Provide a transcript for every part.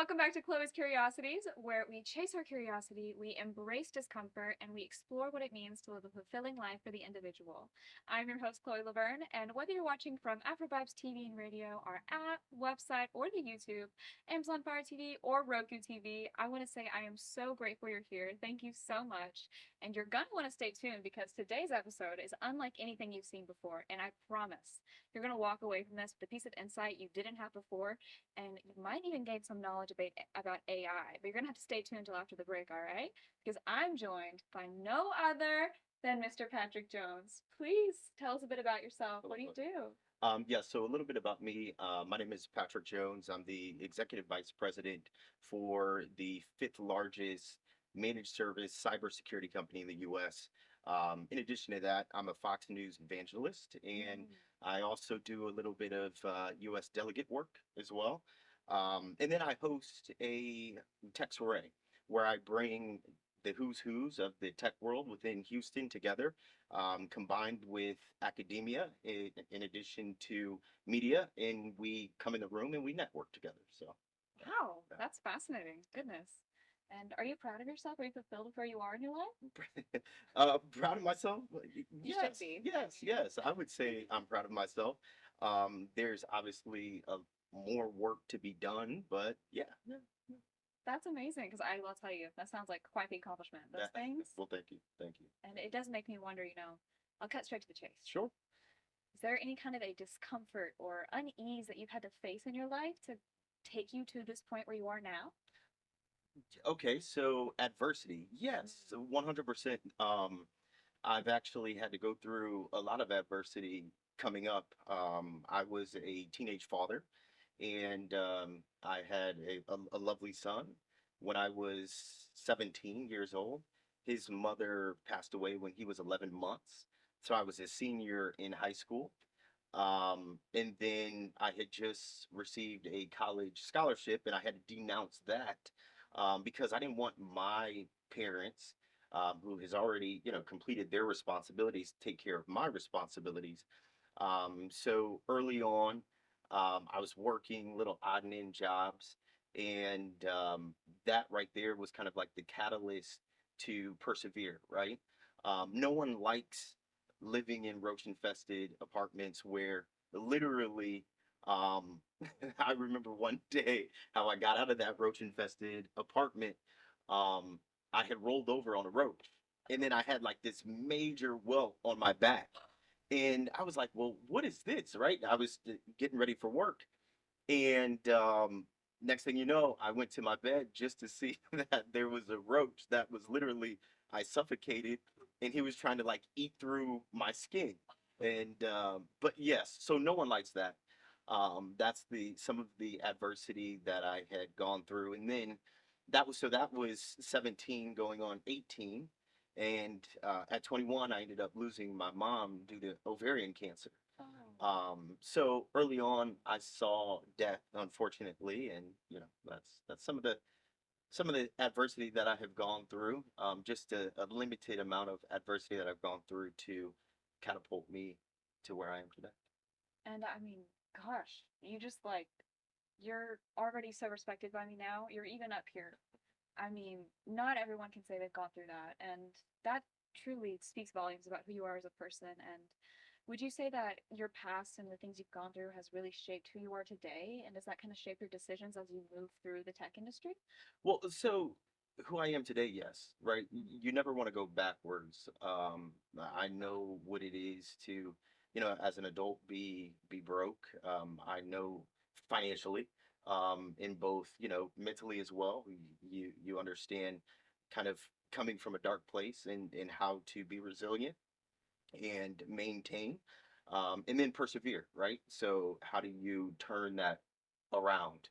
Welcome back to Chloe's Curiosities, where we chase our curiosity, we embrace discomfort, and we explore what it means to live a fulfilling life for the individual. I'm your host, Chloe Laverne, and whether you're watching from Afrovibes TV and radio, our app, website, or the YouTube, Amazon Fire TV, or Roku TV, I want to say I am so grateful you're here. Thank you so much. And you're going to want to stay tuned because today's episode is unlike anything you've seen before, and I promise you're going to walk away from this with a piece of insight you didn't have before, and you might even gain some knowledge about AI. But you're going to have to stay tuned until after the break, all right? Because I'm joined by no other than Mr. Patrick Jones. Please tell us a bit about yourself. What do you do? So a little bit about me. My name is Patrick Jones. I'm the executive vice president for the fifth largest managed service cybersecurity company in the U.S. In addition to that, I'm a Fox News evangelist, and I also do a little bit of U.S. delegate work as well. And then I host a tech soiree where I bring the who's of the tech world within Houston together, combined with academia, in addition to media, and we come in the room and we network together. So, Wow, that's fascinating. Goodness. And are you proud of yourself? Are you fulfilled with where you are in your life? proud of myself. You should Yes, be. yes. I would say I'm proud of myself. There's obviously more work to be done, but yeah. That's amazing because I will tell you, that sounds like quite the accomplishment. Those things. Well, thank you. And it does make me wonder, I'll cut straight to the chase. Sure. Is there any kind of a discomfort or unease that you've had to face in your life to take you to this point where you are now? Okay, so adversity, yes, 100%. I've actually had to go through a lot of adversity coming up. I was a teenage father, and I had a lovely son when I was 17 years old. His mother passed away when he was 11 months. So I was a senior in high school. And then I had just received a college scholarship, and I had to denounce that because I didn't want my parents, who has already, completed their responsibilities, to take care of my responsibilities. So early on, I was working little odd and end jobs, and that right there was kind of like the catalyst to persevere, right? No one likes living in roach infested apartments where literally, um, I remember one day how I got out of that roach infested apartment. Um, I had rolled over on a roach, and then I had like this major welt on my back. And I was like, well, what is this? Right? I was getting ready for work. And next thing you know, I went to my bed just to see that there was a roach that was literally, I suffocated, and he was trying to like eat through my skin. And but yes, so no one likes that. That's the some of the adversity that I had gone through, and then that was 17 going on 18, and at 21 I ended up losing my mom due to ovarian cancer. Oh, So early on, I saw death, unfortunately, and that's some of the adversity that I have gone through. Just a limited amount of adversity that I've gone through to catapult me to where I am today. and I mean, gosh, you're already so respected by me now. You're even up here. I mean, not everyone can say they've gone through that, and that truly speaks volumes about who you are as a person. And would you say that your past and the things you've gone through has really shaped who you are today? And does that kind of shape your decisions as you move through the tech industry? Well, so who I am today, yes, right. You never want to go backwards. I know what it is to, as an adult, be broke. I know financially, in both, mentally as well. You understand, kind of coming from a dark place and how to be resilient and maintain, and then persevere, right? So how do you turn that around?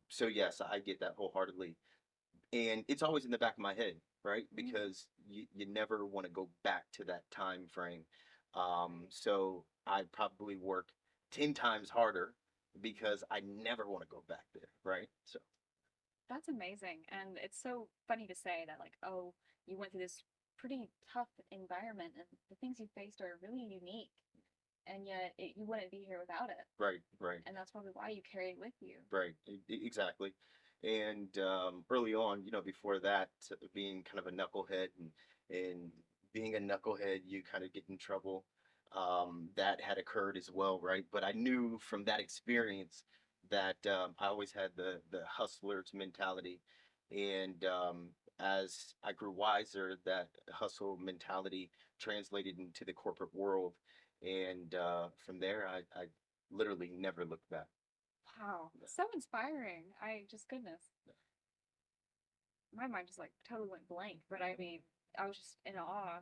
So yes, I get that wholeheartedly, and it's always in the back of my head, right? Mm. Because you never want to go back to that time frame. So I probably work 10 times harder because I never want to go back there, right? So That's amazing. And it's so funny to say that, like, oh, you went through this pretty tough environment and the things you faced are really unique. And yet you wouldn't be here without it. right, right, And that's probably why you carry it with you. right, exactly. And early on, before that, being kind of a knucklehead and being a knucklehead, you kind of get in trouble. That had occurred as well, right? But I knew from that experience that I always had the hustler's mentality, and as I grew wiser, that hustle mentality translated into the corporate world, and from there, I literally never looked back. Wow, so inspiring. I just goodness, my mind just like totally went blank. But I mean, I was just in awe.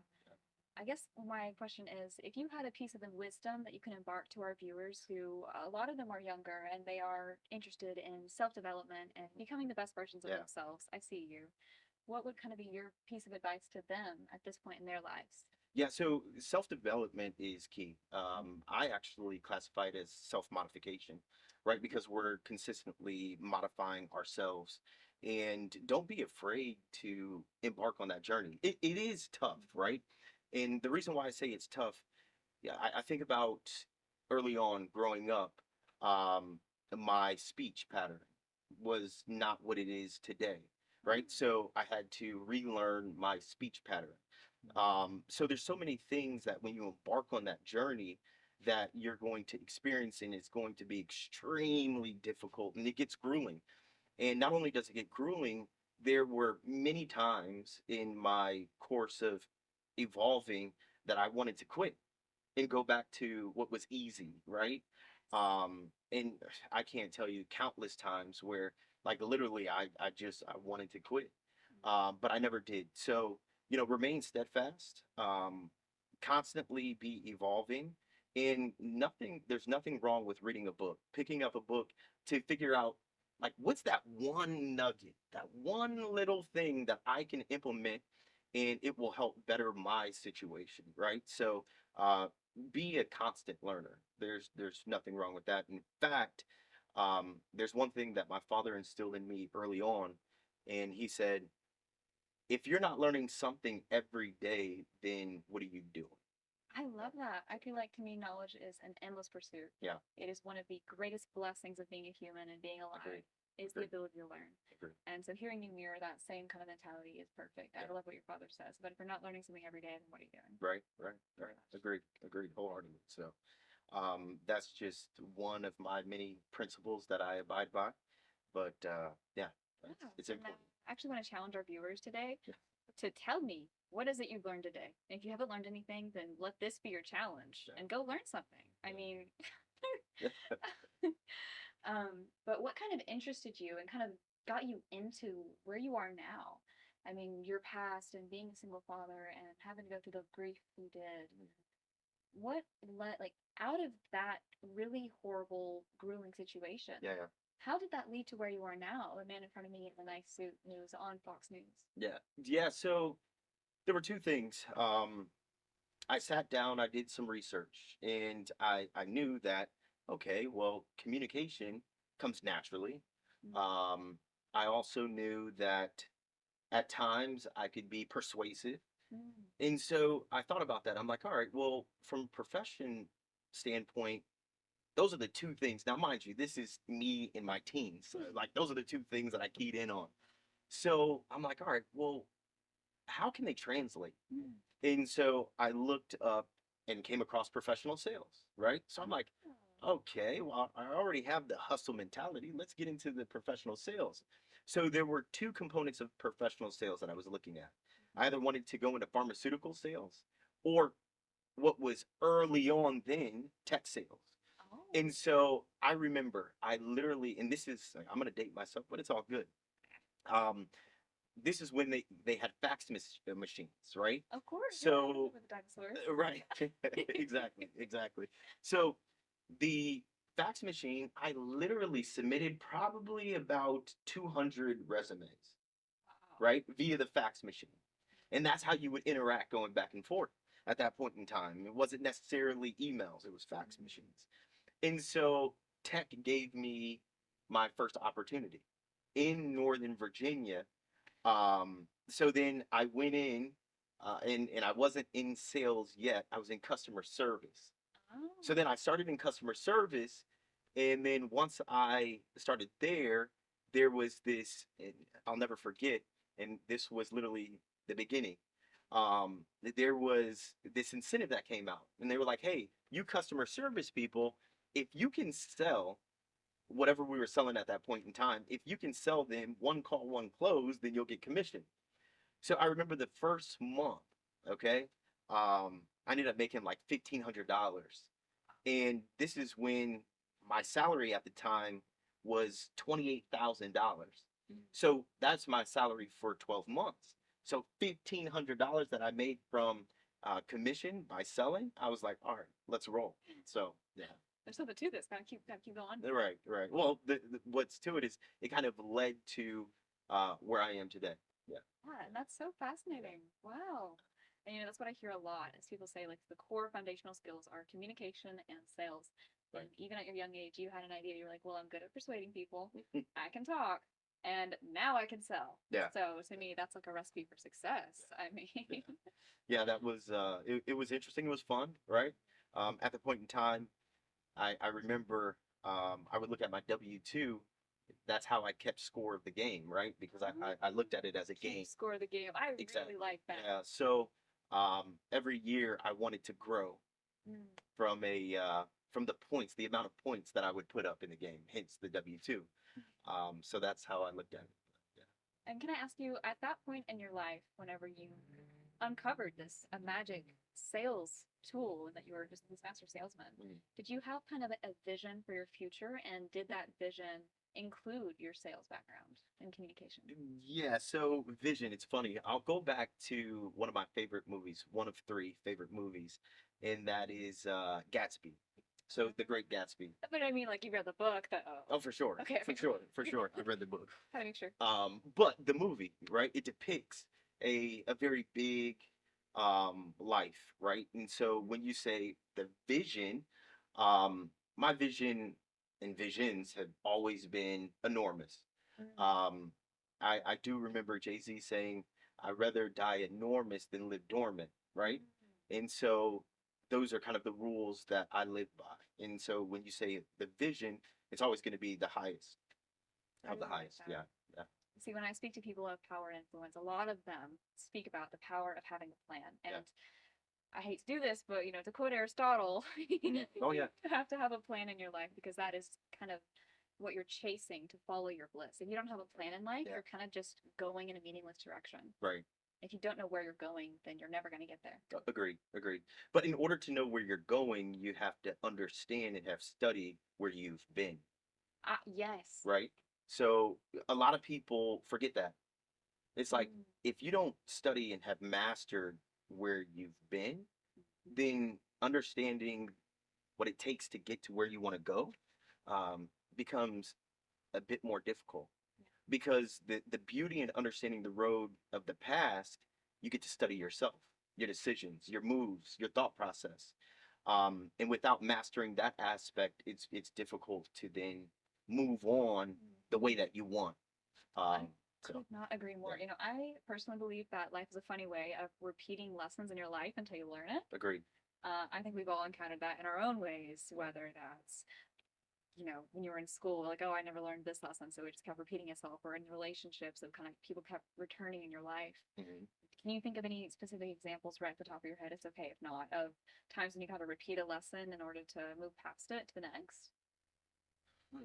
I guess my question is, if you had a piece of wisdom that you can impart to our viewers, who a lot of them are younger and they are interested in self-development and becoming the best versions of Yeah. themselves, I see you. What would kind of be your piece of advice to them at this point in their lives? Yeah, so self-development is key. I actually classify it as self-modification, right? Because we're consistently modifying ourselves. And don't be afraid to embark on that journey. It is tough, right? And the reason why I say it's tough, yeah, I think about early on growing up, um, my speech pattern was not what it is today, right? So I had to relearn my speech pattern. So there's so many things that when you embark on that journey that you're going to experience, and it's going to be extremely difficult, and it gets grueling. And not only does it get grueling, there were many times in my course of evolving that I wanted to quit and go back to what was easy, right? And I can't tell you countless times where, like, literally, I wanted to quit, but I never did. So, remain steadfast, constantly be evolving, and there's nothing wrong with reading a book, picking up a book to figure out, like, what's that one nugget, that one little thing that I can implement, and it will help better my situation, right? So, uh, be a constant learner. There's nothing wrong with that. In fact, there's one thing that my father instilled in me early on, and he said, if you're not learning something every day, then what are you doing? I love that. I feel like to me, knowledge is an endless pursuit. Yeah, It is one of the greatest blessings of being a human and being alive agreed. is the Agreed. ability to learn. Agreed. And so hearing you mirror that same kind of mentality is perfect. I Yeah. love what your father says. But if you're not learning something every day, then what are you doing? Right, right, right. Agreed, agreed, wholeheartedly. So, that's just one of my many principles that I abide by. But yeah, Yeah. it's And important. I actually want to challenge our viewers today Yeah. to tell me what is it you've learned today. And if you haven't learned anything, then let this be your challenge Yeah. and go learn something. I Yeah. mean, Yeah. but what kind of interested you and kind of got you into where you are now? I mean, your past and being a single father and having to go through the grief you did. What led, like, out of that really horrible, grueling situation? Yeah, yeah, How did that lead to where you are now? The man in front of me in the nice suit news on Fox News. yeah, yeah. So there were two things. I sat down, I did some research, and I knew that, okay, well, communication comes naturally. Mm. Um, I also knew that at times I could be persuasive. Mm. And so I thought about that. I'm like, all right, well, from profession standpoint, those are the two things. Now, mind you, this is me in my teens. So, like, those are the two things that I keyed in on. So I'm like, all right, well, how can they translate? Mm. And so I looked up and came across professional sales, right? So I'm like, okay, well, I already have the hustle mentality. Let's get into the professional sales. So there were two components of professional sales that I was looking at. I either wanted to go into pharmaceutical sales or what was early on then tech sales. Oh. And so I remember I literally, and this is, I'm going to date myself, but it's all good. Um, this is when they had machines, right? Of course, yeah, I So remember the dinosaurs. right, exactly, exactly. So the fax machine, I literally submitted probably about 200 resumes, Wow. right, via the fax machine, and that's how you would interact going back and forth at that point in time. It wasn't necessarily emails; it was fax machines, and so tech gave me my first opportunity in Northern Virginia. So then I went in, and I wasn't in sales yet. I was in customer service. So Oh. then I started in customer service, and then once I started there, there was this, and I'll never forget, and this was literally the beginning. There was this incentive that came out, and they were like, "Hey, you customer service people, if you can sell whatever we were selling at that point in time, if you can sell them one call, one close, then you'll get commission." So I remember the first month, okay, I ended up making like $1,500, and this is when my salary at the time was $28,000. Mm. So that's my salary for 12 months. So $1,500 that I made from commission by selling, I was like, all right, let's roll. So yeah, There's something to this. Gotta keep going. right, right. Well, what's to it is it kind of led to where I am today. Yeah, Yeah, and that's so fascinating. Wow. And that's what I hear a lot is people say like the core foundational skills are communication and sales. And right. even at your young age, you had an idea. You're like, well, I'm good at persuading people. I can talk, and now I can sell. Yeah. So to me, that's like a recipe for success. I mean, Yeah. Yeah, that was it was interesting. It was fun, right? At the point in time, I remember I would look at my W-2. That's how I kept score of the game, right? Because I looked at it as a game. score the game. I Exactly. really like that. Yeah. So every year I wanted to grow Mm. from from the points, the amount of points that I would put up in the game, hence the W-2. So that's how I looked at it. Yeah. And can I ask you, at that point in your life, whenever you uncovered this a magic sales tool and that you were just this master salesman, Mhm. did you have kind of a vision for your future? And did that vision include your sales background and communication? Yeah, so Vision, it's funny. I'll go back to one of my favorite movies, one of three favorite movies, and that is Gatsby. So The Great Gatsby. But I mean, like you read the book. That Oh, for sure. Okay, For okay. sure. For sure. I've read the book. How to make sure. But the movie, right? It depicts a very big life, right? And so when you say the vision, my vision and visions have always been enormous. Mm. Um, I do remember Jay-Z saying, "I'd rather die enormous than live dormant," right? And so those are kind of the rules that I live by. And so when you say the vision, it's always going to be the highest I of the really like highest. that. Yeah, yeah, See, when I speak to people of power and influence, a lot of them speak about the power of having a plan. And yeah. I hate to do this, but to quote Aristotle, Oh yeah, you have to have a plan in your life because that is kind of what you're chasing to follow your bliss. If you don't have a plan in life, yeah. you're kind of just going in a meaningless direction. Right. If you don't know where you're going, then you're never going to get there. Agreed. Agreed. But in order to know where you're going, you have to understand and have studied where you've been. Yes. Right. So a lot of people forget that. It's like Mm. if you don't study and have mastered where you've been, then understanding what it takes to get to where you want to go becomes a bit more difficult because the beauty in understanding the road of the past, you get to study yourself, your decisions, your moves, your thought process. And without mastering that aspect, it's difficult to then move on the way that you want. I So could not agree more. yeah, I personally believe that life is a funny way of repeating lessons in your life until you learn it. agreed. I think we've all encountered that in our own ways, whether that's, when you were in school, like, oh, I never learned this lesson, so it just kept repeating itself, or in relationships of kind of people kept returning in your life. Hmm. Can you think of any specific examples right at the top of your head? It's okay if not, of times when you've had to repeat a lesson in order to move past it to the next?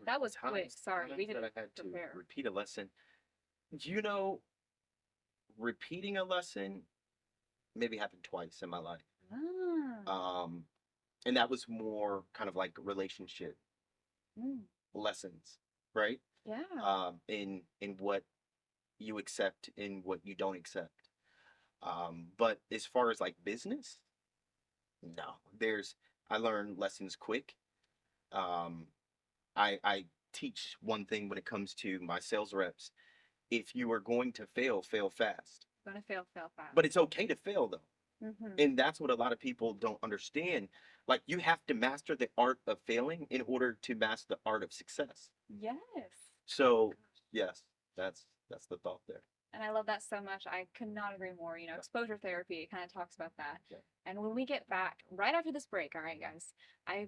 That was quick. Sorry, we Times that didn't I had to prepare. repeat a lesson. You know, repeating a lesson maybe happened twice in my life. Ah. Um, and that was more kind of like relationship Mm. lessons, right? Yeah. In what you accept and what you don't accept. But as far as like business, no. I learn lessons quick. Um, I teach one thing when it comes to my sales reps. If you are going to fail, fail fast. Gonna fail fast. But it's okay to fail though. Mm-hmm. And that's what a lot of people don't understand. Like you have to master the art of failing in order to master the art of success. Yes. So yes, that's the thought there. And I love that so much. I could not agree more. You know, exposure therapy kind of talks about that. Yeah. And when we get back right after this break, all right, guys,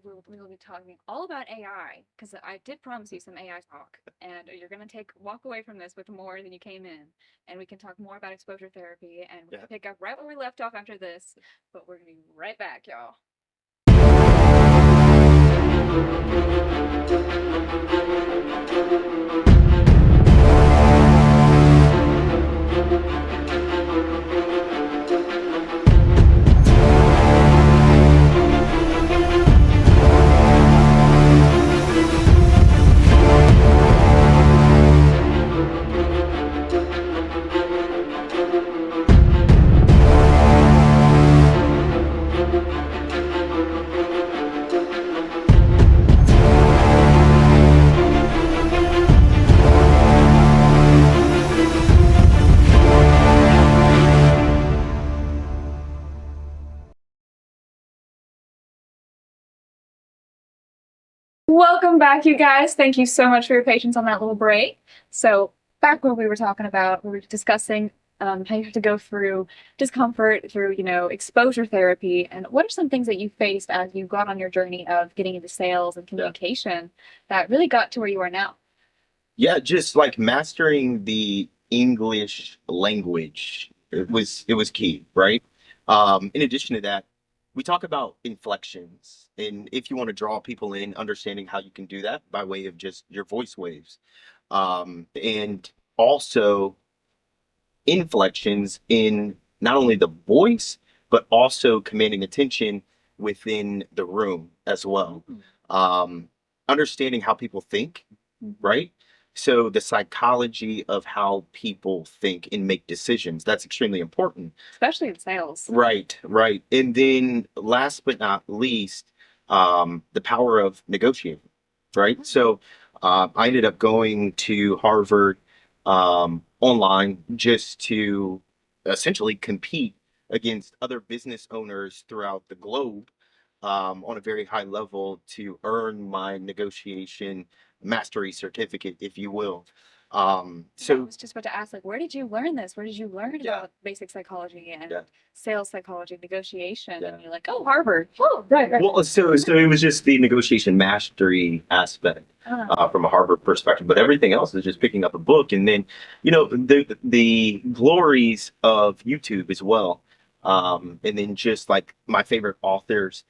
we will be talking all about AI because I did promise you some AI talk, and you're gonna walk away from this with more than you came in, and we can talk more about exposure therapy, and we can pick up right where we left off after this. But we're gonna be right back, y'all. Welcome back, you guys. Thank you so much for your patience on that little break. So, back when we were talking about, we were discussing how you have to go through discomfort, through, exposure therapy. And what are some things that you faced as you got on your journey of getting into sales and communication that really got to where you are now? Yeah, just like mastering the English language, it was key, right? In addition to that, we talk about inflections, and if you want to draw people in, understanding how you can do that by way of just your voice waves, and also inflections in not only the voice but also commanding attention within the room as well. Um, Understanding how people think, right? So the psychology of how people think and make decisions, that's extremely important. Especially in sales. Right, right. And then last but not least, the power of negotiating, right? So I ended up going to Harvard online just to essentially compete against other business owners throughout the globe on a very high level to earn my negotiation mastery certificate, if you will. I So was just about to ask, like, where did you learn this? Where did you learn about basic psychology and sales psychology, negotiation? And you're like, oh, Harvard. Oh, right. Well, so it was just the negotiation mastery aspect from a Harvard perspective, but everything else is just picking up a book, and then the glories of YouTube as well, and then just like my favorite authors,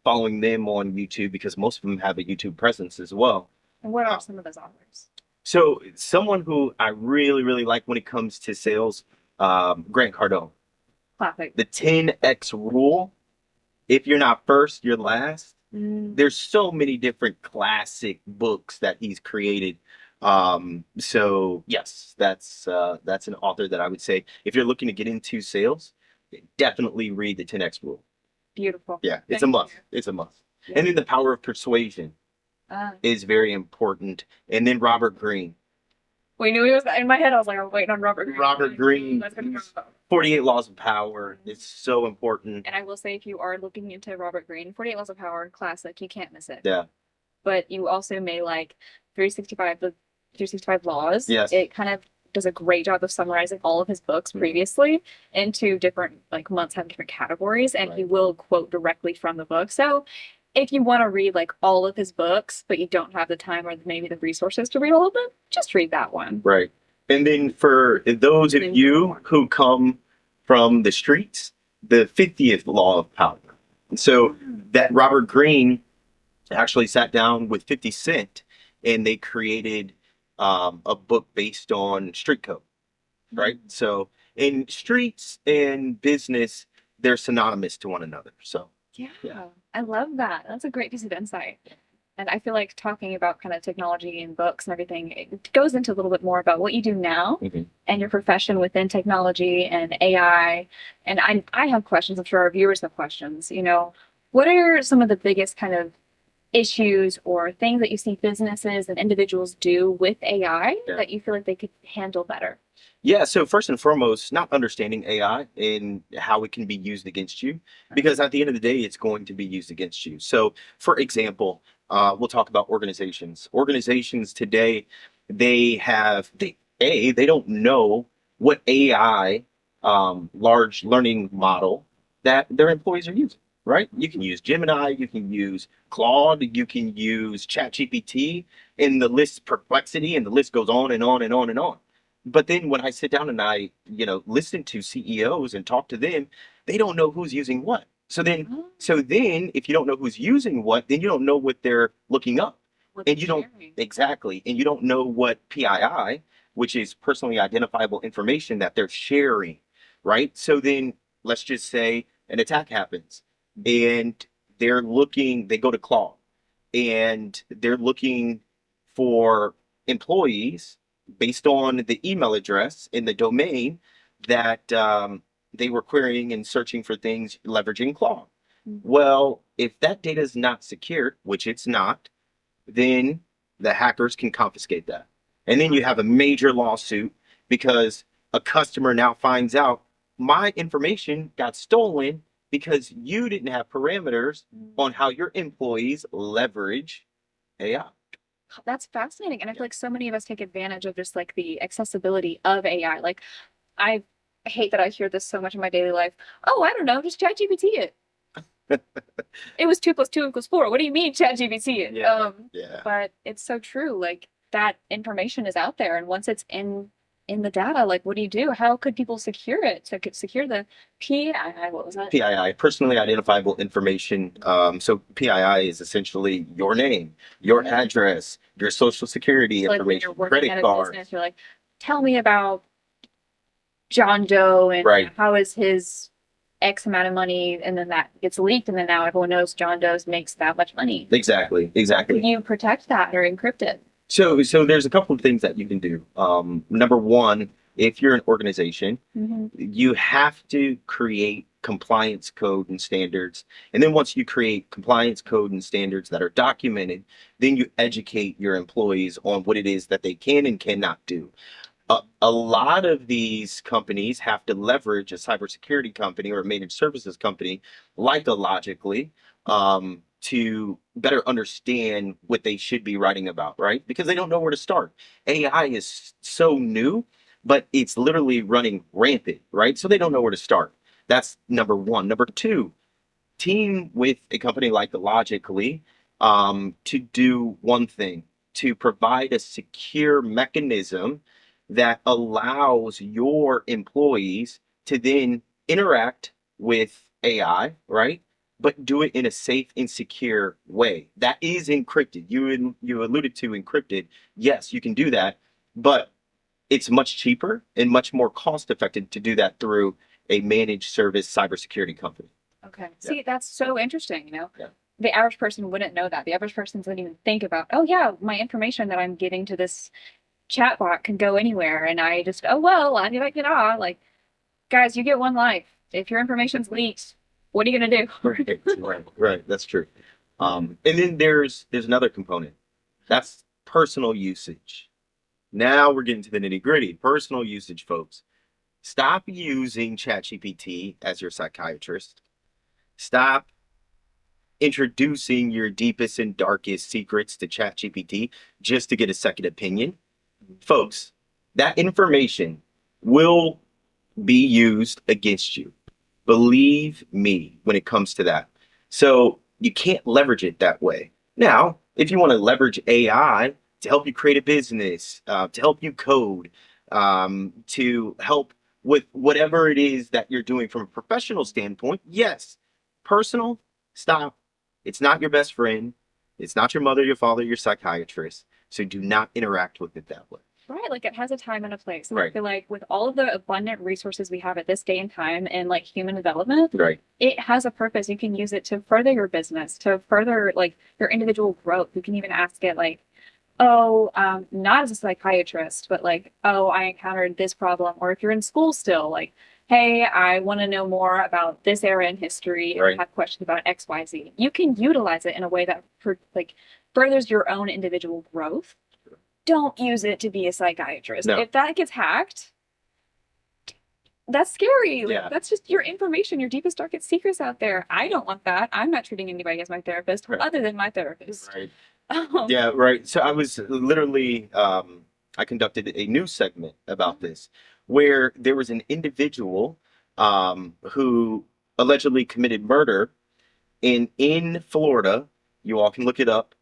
following them on YouTube because most of them have a YouTube presence as well. And what are some of those authors? So someone who I really, really like when it comes to sales, Grant Cardone. Classic. The 10X rule. If you're not first, you're last. There's so many different classic books that he's created. So yes, that's an author that I would say if you're looking to get into sales, definitely read the 10X rule. Beautiful. Yeah, it's a must. It's a must. Yeah. And then the power of persuasion is very important. And then Robert Greene. We knew he was in my head. I was like, I'm waiting on Robert Greene. Robert Greene, 48 Laws of Power. It's so important. And I will say, if you are looking into Robert Greene, 48 Laws of Power, classic, you can't miss it. Yeah. But you also may like 365, the 365 Laws. Yes. It kind of does a great job of summarizing all of his books previously into different, like, months have different categories, and he will quote directly from the book. So if you want to read like all of his books, but you don't have the time or maybe the resources to read all of them, just read that one. Right. And then for those of you who come from the streets, the 50th law of power. So that Robert Greene actually sat down with 50 Cent and they created a book based on street code, right? So in streets and business, they're synonymous to one another. So yeah, I love that. That's a great piece of insight. And I feel like talking about kind of technology and books and everything, it goes into a little bit more about what you do now and your profession within technology and AI. And I have questions. I'm sure our viewers have questions. What are some of the biggest kind of issues or things that you see businesses and individuals do with AI that you feel like they could handle better? Yeah, so first and foremost, not understanding AI and how it can be used against you, because at the end of the day, it's going to be used against you. So, for example, we'll talk about organizations. Organizations today, they don't know what AI, large learning model that their employees are using, right? You can use Gemini, you can use Claude, you can use ChatGPT, and the list Perplexity, and the list goes on and on and on and on. But then when I sit down and I, listen to CEOs and talk to them, they don't know who's using what. Oh, So then if you don't know who's using what, then you don't know what they're looking up. what And they're you don't sharing. exactly, and you don't know what PII, which is personally identifiable information that they're sharing, right? So then let's just say an attack happens and they go to Claude and they're looking for employees based on the email address in the domain that they were querying and searching for things leveraging Claude. Well, if that data is not secured, which it's not, then the hackers can confiscate that. And then you have a major lawsuit because a customer now finds out my information got stolen because you didn't have parameters on how your employees leverage AI. That's fascinating. And I feel like so many of us take advantage of just like the accessibility of AI. Like I hate that I hear this so much in my daily life. Oh, I don't know, just chat GPT it. It was 2 + 2 = 4. What do you mean chat GPT it? Yeah. But it's so true. Like that information is out there. And once it's in the data, like what do you do? How could people secure it? To secure the PII, what was that? PII, personally identifiable information. So PII is essentially your name, your address, your social security So like when information, you're working credit at a card. business, you're like, tell me about John Doe and Right. how is his X amount of money, and then that gets leaked, and then now everyone knows John Doe's makes that much money. Exactly. Can you protect that or encrypt it? So there's a couple of things that you can do. Number one, if you're an organization, you have to create compliance code and standards. And then once you create compliance code and standards that are documented, then you educate your employees on what it is that they can and cannot do. A lot of these companies have to leverage a cybersecurity company or a managed services company like a Logically to better understand what they should be writing about, right? Because they don't know where to start. AI is so new, but it's literally running rampant, right? So they don't know where to start. That's number one. Number two, team with a company like Logically to do one thing, to provide a secure mechanism that allows your employees to then interact with AI, right? But do it in a safe and secure way. That is encrypted. You alluded to encrypted. Yes, you can do that, but it's much cheaper and much more cost effective to do that through a managed service cybersecurity company. Okay. See, that's so interesting, Yeah. The average person wouldn't know that. The average person doesn't even think about, oh yeah, my information that I'm giving to this chatbot can go anywhere. And I just, oh well, I like, guys, you get one life. If your information's leaked, what are you gonna do? Right. That's true. And then there's another component. That's personal usage. Now we're getting to the nitty gritty. Personal usage, folks. Stop using ChatGPT as your psychiatrist. Stop introducing your deepest and darkest secrets to ChatGPT just to get a second opinion. Folks, that information will be used against you. Believe me when it comes to that. So you can't leverage it that way. Now, if you want to leverage AI to help you create a business, to help you code, to help with whatever it is that you're doing from a professional standpoint, yes. Personal, stop. It's not your best friend. It's not your mother, your father, your psychiatrist. So do not interact with it that way. Right, like it has a time and a place. And I Right. feel like with all of the abundant resources we have at this day and time in like human development, Right. it has a purpose. You can use it to further your business, to further like your individual growth. You can even ask it like, oh, not as a psychiatrist, but like, oh, I encountered this problem. Or if you're in school still, like, hey, I want to know more about this era in history and Right. have questions about XYZ. You can utilize it in a way that like furthers your own individual growth. Don't use it to be a psychiatrist. No. If that gets hacked, that's scary. Like, Yeah. that's just your information, your deepest, darkest secrets out there. I don't want that. I'm not treating anybody as my therapist Right. other than my therapist. Right. Yeah, right. So I was literally I conducted a news segment about this where there was an individual who allegedly committed murder in Florida. You all can look it up.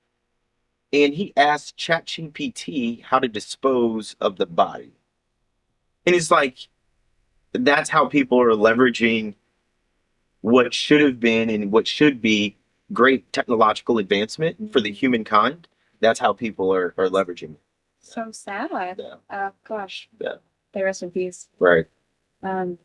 And he asked ChatGPT how to dispose of the body. And it's like, that's how people are leveraging what should have been and what should be great technological advancement for the humankind. That's how people are leveraging it. So sad. Gosh. Yeah. They rest in peace. Right. And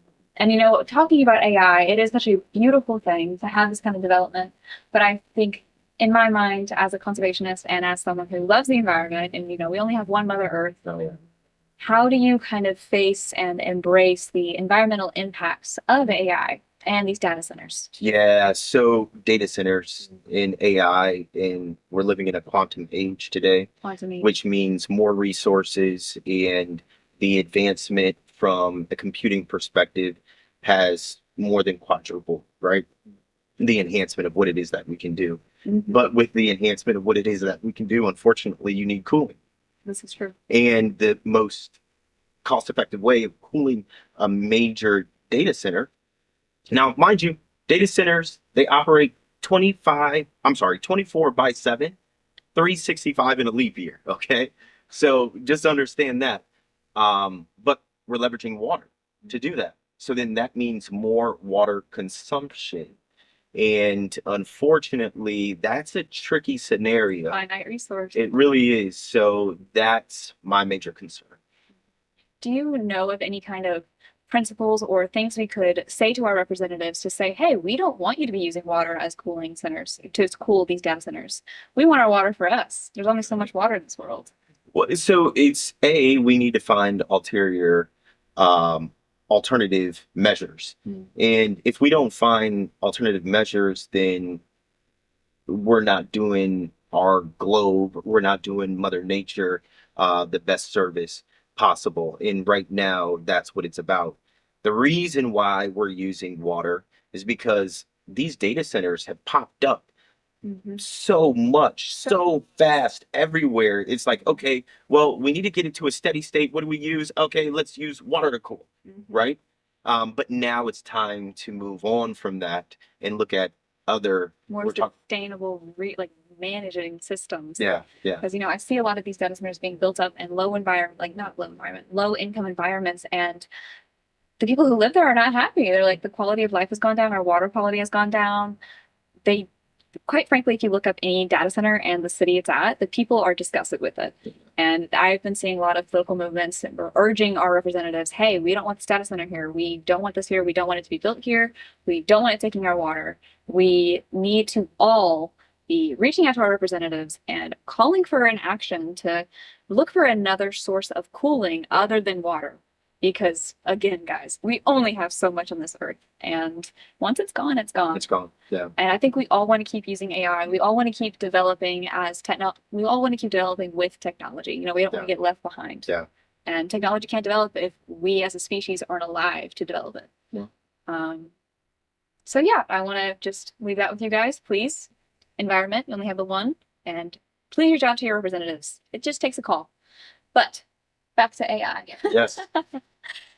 talking about AI, it is such a beautiful thing to have this kind of development. But I think, in my mind, as a conservationist and as someone who loves the environment, and we only have one Mother Earth, how do you kind of face and embrace the environmental impacts of AI and these data centers? Yeah, so data centers in AI, and we're living in a quantum age today, which means more resources, and the advancement from a computing perspective has more than quadrupled, right? The enhancement of what it is that we can do. But with the enhancement of what it is that we can do, unfortunately, you need cooling. This is true. And the most cost-effective way of cooling a major data center. Now, mind you, data centers, they operate 24/7, 365 in a leap year, okay? So just understand that. But we're leveraging water to do that. So then that means more water consumption. And unfortunately, that's a tricky scenario. Finite resource. It really is. So that's my major concern. Do you know of any kind of principles or things we could say to our representatives to say, hey, we don't want you to be using water as cooling centers to cool these data centers. We want our water for us. There's only so much water in this world. Well, so we need to find alternative measures. And if we don't find alternative measures, then we're not doing our globe, we're not doing Mother Nature the best service possible. And right now, that's what it's about. The reason why we're using water is because these data centers have popped up so much, so fast everywhere. It's like, okay, well, we need to get it to a steady state. What do we use? Okay, let's use water to cool, right? But now it's time to move on from that and look at other more sustainable managing systems. Yeah. Because I see a lot of these data centers being built up in low income environments, and the people who live there are not happy. They're like, the quality of life has gone down, our water quality has gone down. They, quite frankly, if you look up any data center and the city it's at, the people are disgusted with it. And I've been seeing a lot of political movements and we're urging our representatives, hey, we don't want this data center here. We don't want this here. We don't want it to be built here. We don't want it taking our water. We need to all be reaching out to our representatives and calling for an action to look for another source of cooling other than water. Because again, guys, we only have so much on this earth, and once it's gone, it's gone. It's gone. Yeah. And I think we all want to keep using AI. We all want to keep developing we all want to keep developing with technology. We don't want to get left behind. Yeah. And technology can't develop if we as a species aren't alive to develop it. Yeah. So yeah, I want to just leave that with you guys, please. Environment, you only have the one, and please reach out to your representatives. It just takes a call. But back to AI. Yes.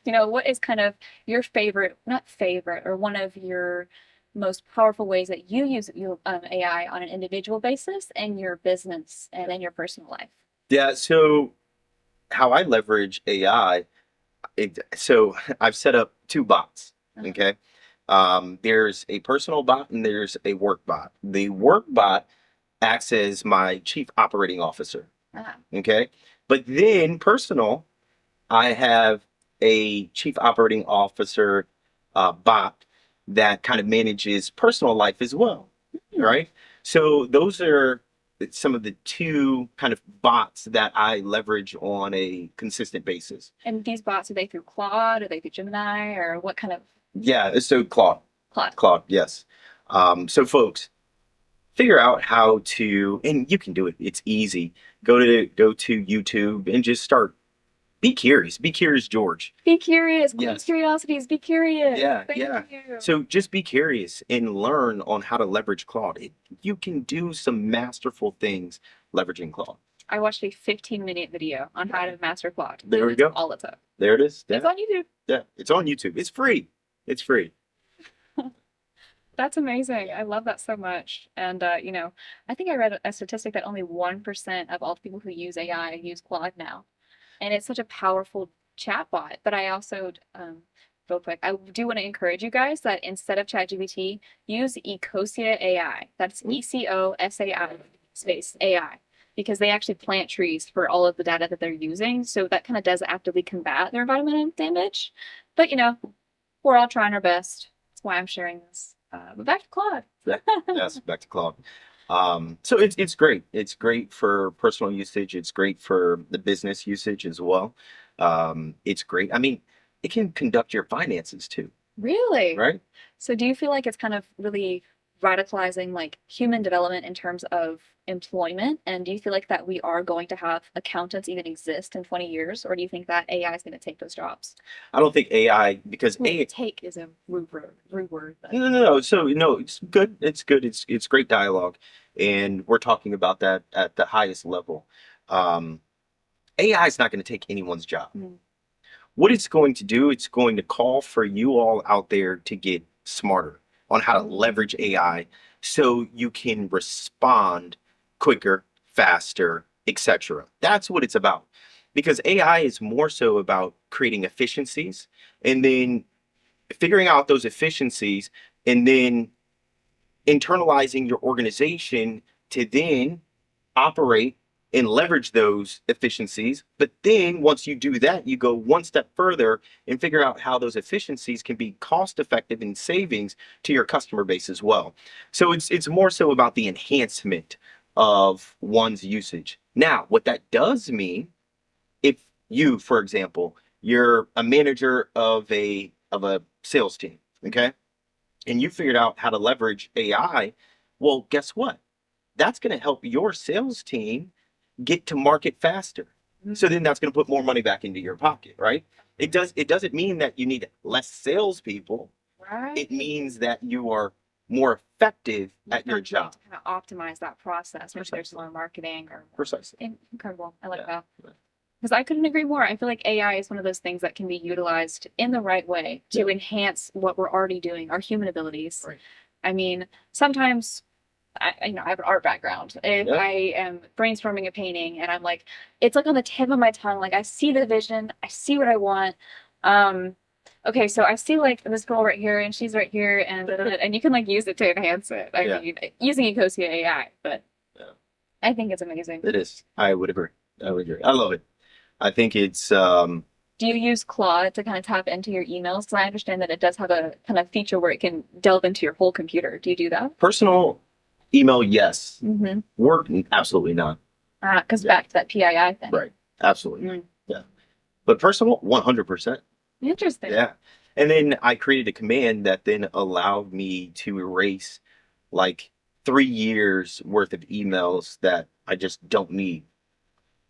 What is kind of your not favorite, or one of your most powerful ways that you use AI on an individual basis in your business and in your personal life? Yeah. So how I leverage AI, so I've set up two bots. Okay. There's a personal bot and there's a work bot. The work bot acts as my chief operating officer. Okay. But then personal, I have a chief operating officer bot that kind of manages personal life as well, right? So those are some of the two kind of bots that I leverage on a consistent basis. And these bots, are they through Claude? Are they through Gemini? Or what kind of? Yeah, so Claude. Claude, yes. So folks, figure out how to, and you can do it. It's easy. Go to YouTube and just start. Be curious. Be curious, George. Be curious. Yes. Curiosities. Be curious. Yeah, Thank yeah. you. So just be curious and learn on how to leverage Claude. You can do some masterful things leveraging Claude. I watched a 15-minute video on how to master Claude. There we That's go. all it took. There it is. Yeah. It's on YouTube. Yeah. It's on YouTube. It's free. It's free. That's amazing. I love that so much. And I think I read a statistic that only 1% of all the people who use AI use Claude now. And it's such a powerful chatbot. But I also, real quick, I do want to encourage you guys that instead of ChatGPT, use Ecosia AI. That's ECOSAI space AI. Because they actually plant trees for all of the data that they're using. So that kind of does actively combat their environmental damage. But we're all trying our best. That's why I'm sharing this. But back to Claude. Yes, back to Claude. So it's great. It's great for personal usage. It's great for the business usage as well. It's great. I mean, it can conduct your finances too, Really? right? So do you feel like it's kind of really radicalizing like human development in terms of employment? And do you feel like that we are going to have accountants even exist in 20 years? Or do you think that AI is going to take those jobs? I don't think AI because Well, AI. take is a rude word. But... No. So no, it's good. It's good. It's great dialogue, and we're talking about that at the highest level. AI is not going to take anyone's job. What it's going to do, it's going to call for you all out there to get smarter on how to leverage AI so you can respond quicker, faster, etc. That's what it's about. Because AI is more so about creating efficiencies and then figuring out those efficiencies and then internalizing your organization to then operate and leverage those efficiencies. But then once you do that, you go one step further and figure out how those efficiencies can be cost effective and savings to your customer base as well. So it's more so about the enhancement of one's usage. Now, what that does mean, if you, for example, you're a manager of a sales team, okay? And you figured out how to leverage AI, well, guess what? That's going to help your sales team get to market faster. So then that's going to put more money back into your pocket, right? It doesn't mean that you need less salespeople. Right. It means that you are more effective at your job. To kind of optimize that process. Maybe there's more marketing or Precisely. Incredible. I like that. Because I couldn't agree more. I feel like AI is one of those things that can be utilized in the right way to enhance what we're already doing, our human abilities. Right. I mean, sometimes I have an art background. If I am brainstorming a painting and I'm like, it's like on the tip of my tongue, like I see the vision, I see what I want. Okay, so I see like this girl right here and she's right here and you can like use it to enhance it. I mean, using Ecosia AI, but I think it's amazing. It is. I would agree. I would agree. I love it. I think it's Do you use Claude to kind of tap into your emails? Because I understand that it does have a kind of feature where it can delve into your whole computer. Do you do that? personal email, yes. Work, absolutely not. Because back to that PII thing. Right. Absolutely. Yeah. But personal, 100%. Interesting. Yeah. And then I created a command that then allowed me to erase like 3 years worth of emails that I just don't need.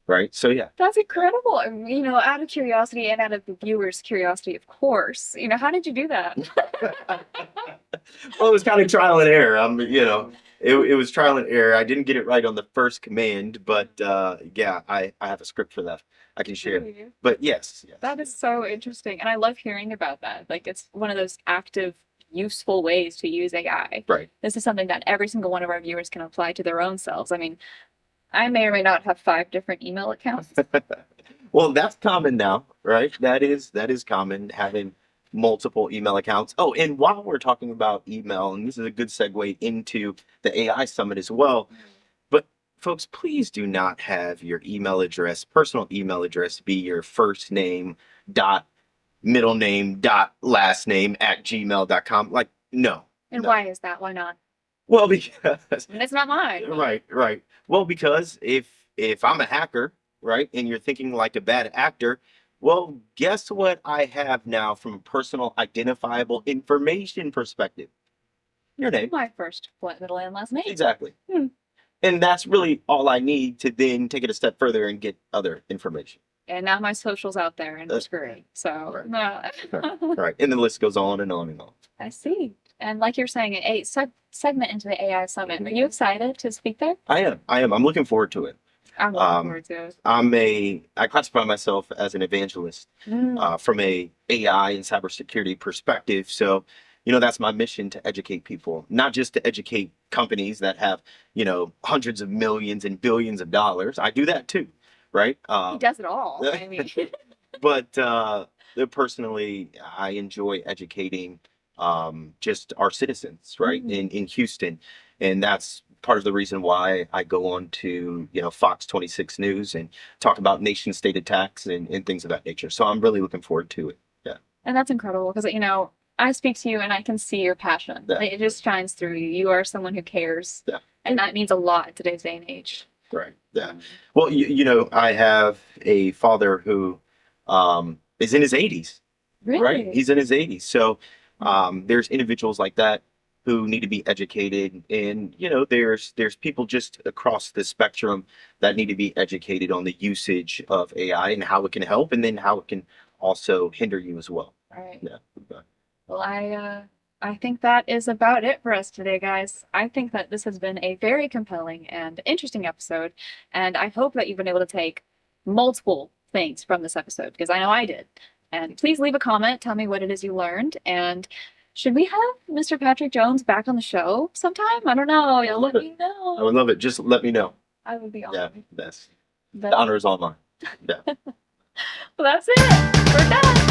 Right. So yeah. That's incredible. Out of curiosity and out of the viewers' curiosity, of course. How did you do that? Well, it was kind of trial and error. It was trial and error. I didn't get it right on the first command, but yeah, I have a script for that. I can share. But yes. That is so interesting. And I love hearing about that. Like it's one of those active, useful ways to use AI. Right. This is something that every single one of our viewers can apply to their own selves. I mean, I may or may not have 5 different email accounts. Well, that's common now, right? That is common, having multiple email accounts. Oh, and while we're talking about email, and this is a good segue into the AI Summit as well, but folks, please do not have your email address, personal email address, be your first name dot middle name dot last name at gmail.com. Like, no. And no. why is that? Why not? Well, because And it's not mine. Right. Well, because if I'm a hacker, right, and you're thinking like a bad actor, well, guess what I have now from a personal identifiable information perspective? Your name. My first, middle, and last name. Exactly. And that's really all I need to then take it a step further and get other information. And now my social's out there and it's great. So, Right. And the list goes on and on and on. I see. And like you're saying, a segment into the AI Summit. Are you excited to speak there? I am. I'm looking forward to it. I'm looking forward to it. I classify myself as an evangelist from a AI and cybersecurity perspective. So, that's my mission, to educate people, not just to educate companies that have, hundreds of millions and billions of dollars. I do that too, right? He does it all. I mean, But personally, I enjoy educating just our citizens, right, in Houston, and that's part of the reason why I go on to Fox 26 News and talk about nation state attacks and things of that nature. So I'm really looking forward to it. Yeah. and that's incredible because I speak to you and I can see your passion. Yeah. Like, it just shines through you. You are someone who cares, Yeah. and that means a lot in today's day and age. Right. Yeah. Well, I have a father who is in his 80s. Really? Right. He's in his 80s. So there's individuals like that who need to be educated, and there's people just across the spectrum that need to be educated on the usage of AI and how it can help, and then how it can also hinder you as well. Right. Yeah. Well, I think that is about it for us today, guys. I think that this has been a very compelling and interesting episode, and I hope that you've been able to take multiple things from this episode, because I know I did. And please leave a comment, tell me what it is you learned, and should we have Mr. Patrick Jones back on the show sometime? I don't know. You'll let me know. I would love it. Just let me know. I would be Yeah, honored. the honor is all mine. Yeah. Well, that's it. We're done.